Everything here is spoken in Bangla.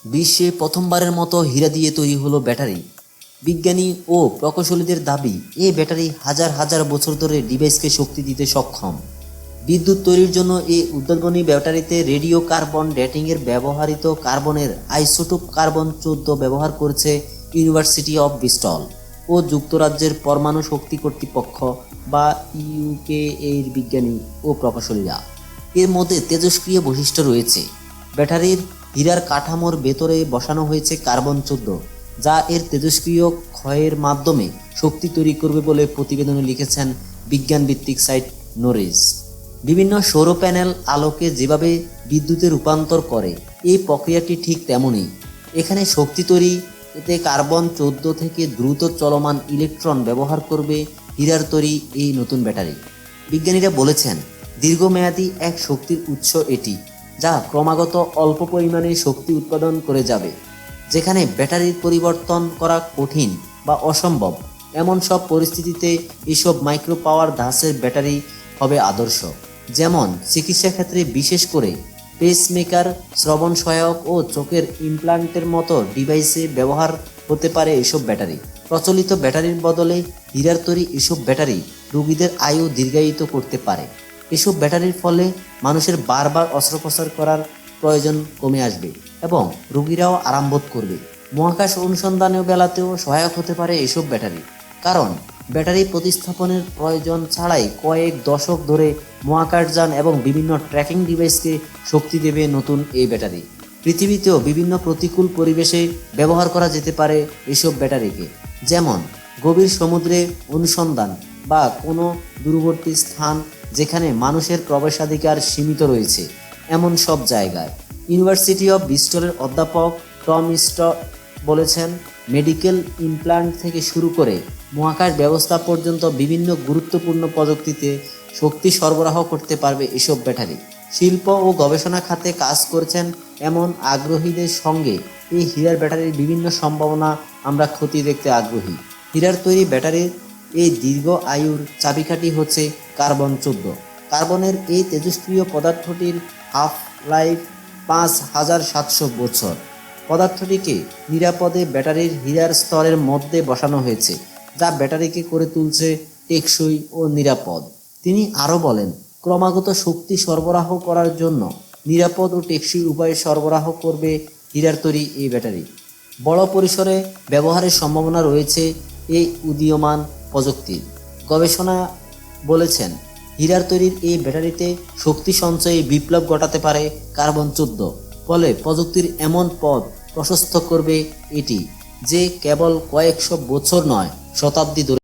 বিশ্বে প্রথমবারের মতো হীরা দিয়ে তৈরি হলো ব্যাটারি। বিজ্ঞানী ও প্রকৌশলীদের দাবি, এই ব্যাটারি হাজার হাজার বছর ধরে ডিভাইসকে শক্তি দিতে সক্ষম। বিদ্যুৎ তৈরির জন্য এই উদ্ভাবনী ব্যাটারিতে রেডিও কার্বন ডেটিংয়ের ব্যবহৃত কার্বনের আইসোটোপ কার্বন 14 ব্যবহার করেছে ইউনিভার্সিটি অফ ব্রিস্টল ও যুক্তরাজ্যের পরমাণু শক্তি কর্তৃপক্ষ বা ইউকে এর বিজ্ঞানী ও প্রকৌশলীরা। এর মধ্যে তেজস্ক্রিয় বৈশিষ্ট্য রয়েছে। ব্যাটারির হীরার কাঠামোর ভেতরে বসানো হয়েছে কার্বন 14, যা এর তেজস্ক্রিয় ক্ষয়ের মাধ্যমে শক্তি তৈরি করবে বলে প্রতিবেদনে লিখেছেন বিজ্ঞানভিত্তিক সাইট নোরেজ। বিভিন্ন সৌর প্যানেল আলোকে যেভাবে বিদ্যুতে রূপান্তর করে, এই প্রক্রিয়াটি ঠিক তেমনই। এখানে শক্তি তৈরি এতে কার্বন 14 থেকে দ্রুত চলমান ইলেকট্রন ব্যবহার করবে হীরার তৈরি এই নতুন ব্যাটারি। বিজ্ঞানীরা বলেছেন, দীর্ঘমেয়াদী এক শক্তির উৎস এটি, যা ক্রমাগত অল্প পরিমাণে শক্তি উৎপাদন করে যাবে। যেখানে ব্যাটারির পরিবর্তন করা কঠিন বা অসম্ভব, এমন সব পরিস্থিতিতে এসব মাইক্রো পাওয়ার ধাঁচের ব্যাটারি হবে আদর্শ। যেমন চিকিৎসা ক্ষেত্রে, বিশেষ করে পেসমেকার, শ্রবণ সহায়ক ও চোখের ইমপ্লান্টের মতো ডিভাইসে ব্যবহার হতে পারে এসব ব্যাটারি। প্রচলিত ব্যাটারির বদলে হীরার তৈরি এসব ব্যাটারি রোগীদের আয়ু দীর্ঘায়িত করতে পারে। এসব ব্যাটারির ফলে মানুষের বারবার অস্ত্রোপচার করার প্রয়োজন কমে আসবে এবং রোগীরাও আরাম বোধ করবে। মহাকাশ অনুসন্ধানের বেলাতেও সহায়ক হতে পারে এসব ব্যাটারি, কারণ ব্যাটারি প্রতিস্থাপনের প্রয়োজন ছাড়াই কয়েক দশক ধরে মহাকাশযান এবং বিভিন্ন ট্র্যাকিং ডিভাইসকে শক্তি দেবে নতুন এই ব্যাটারি। পৃথিবীতেও বিভিন্ন প্রতিকূল পরিবেশে ব্যবহার করা যেতে পারে এসব ব্যাটারিকে, যেমন গভীর সমুদ্রে অনুসন্ধান বা কোনো দূরবর্তী স্থান যেখানে মানুষের প্রবেশাধিকার সীমিত রয়েছে, এমন সব জায়গায়। ইউনিভার্সিটি অফ ব্রিস্টলের অধ্যাপক টম স্টক বলেছেন, মেডিকেল ইমপ্লান্ট থেকে শুরু করে মহাকাশ ব্যবস্থা পর্যন্ত বিভিন্ন গুরুত্বপূর্ণ প্রযুক্তিতে শক্তি সরবরাহ করতে পারবে এসব ব্যাটারি। শিল্প ও গবেষণা খাতে কাজ করছেন এমন আগ্রহীদের সঙ্গে এই হীরার ব্যাটারির বিভিন্ন সম্ভাবনা আমরা খতিয়ে দেখতে আগ্রহী। হীরার তৈরি ব্যাটারির এই দীর্ঘ আয়ুর চাবিকাঠি হচ্ছে কার্বন 14। কার্বনের এই তেজস্ক্রিয় পদার্থটির হাফ লাইফ 5700 বছর। পদার্থটিকে নিরাপদে ব্যাটারির হীরার স্তরের মধ্যে বসানো হয়েছে, যা ব্যাটারিকে করে তুলছে টেকসই ও নিরাপদ। তিনি আরও বলেন, ক্রমাগত শক্তি সরবরাহ করার জন্য নিরাপদ ও টেকসই উপায়ে সরবরাহ করবে হীরার তৈরি এই ব্যাটারি। বড় পরিসরে ব্যবহারের সম্ভাবনা রয়েছে এই উদীয়মান প্রযুক্তির। গবেষণা বলেছেন, হীরার তৈরির এই ব্যাটারিতে শক্তি সঞ্চয়ে বিপ্লব ঘটাতে পারে কার্বন 14। ফলে প্রযুক্তির এমন পথ প্রশস্ত করবে এটি, যে কেবল কয়েকশো বছর নয়, শতাব্দী ধরে